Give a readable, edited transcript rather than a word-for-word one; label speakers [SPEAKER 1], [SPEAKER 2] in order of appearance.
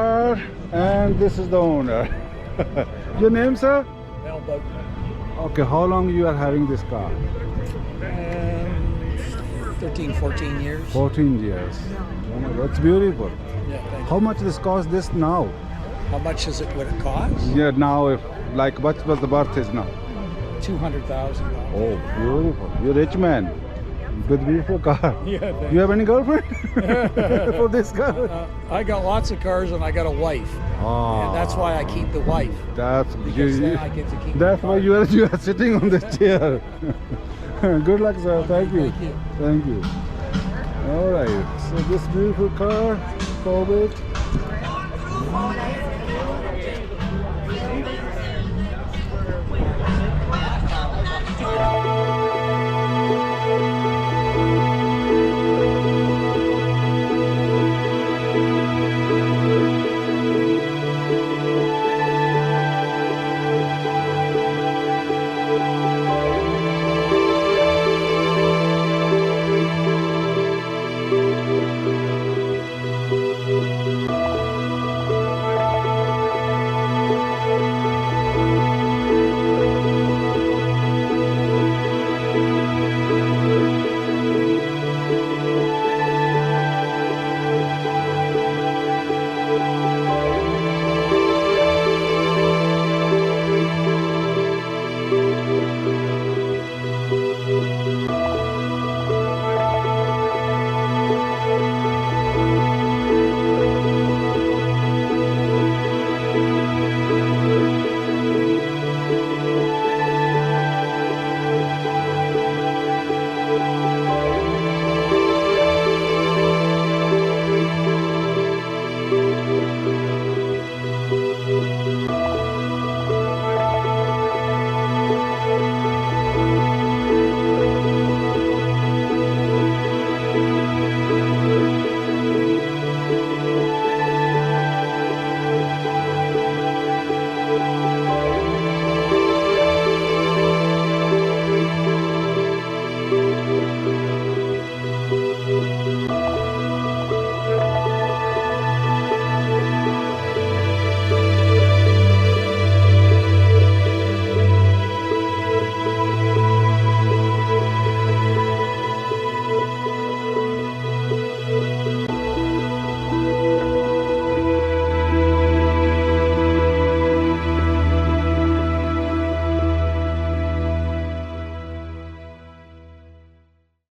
[SPEAKER 1] car, and this is the owner. Your name, sir?
[SPEAKER 2] Bolton.
[SPEAKER 1] Okay, how long you are having this car?
[SPEAKER 2] 13, 14 years.
[SPEAKER 1] 14 years. Oh my God, it's beautiful.
[SPEAKER 2] Yeah, thank
[SPEAKER 1] How much this cost this now?
[SPEAKER 2] you. How much is it? Would it cost?
[SPEAKER 1] Yeah, now if like what was the worth is now?
[SPEAKER 2] $200,000.
[SPEAKER 1] Oh, beautiful. You're a rich man with beautiful car.
[SPEAKER 2] Yeah. Thank
[SPEAKER 1] You have any girlfriend for this car?
[SPEAKER 2] I got lots of cars and I got a wife.
[SPEAKER 1] Ah,
[SPEAKER 2] And that's why I keep the wife.
[SPEAKER 1] That's
[SPEAKER 2] Because then I get to keep
[SPEAKER 1] that's
[SPEAKER 2] the
[SPEAKER 1] why
[SPEAKER 2] car.
[SPEAKER 1] you are sitting on this chair. Good luck, sir. Thank you.
[SPEAKER 2] Thank you.
[SPEAKER 1] Thank you. All right. So this beautiful car, Corvette.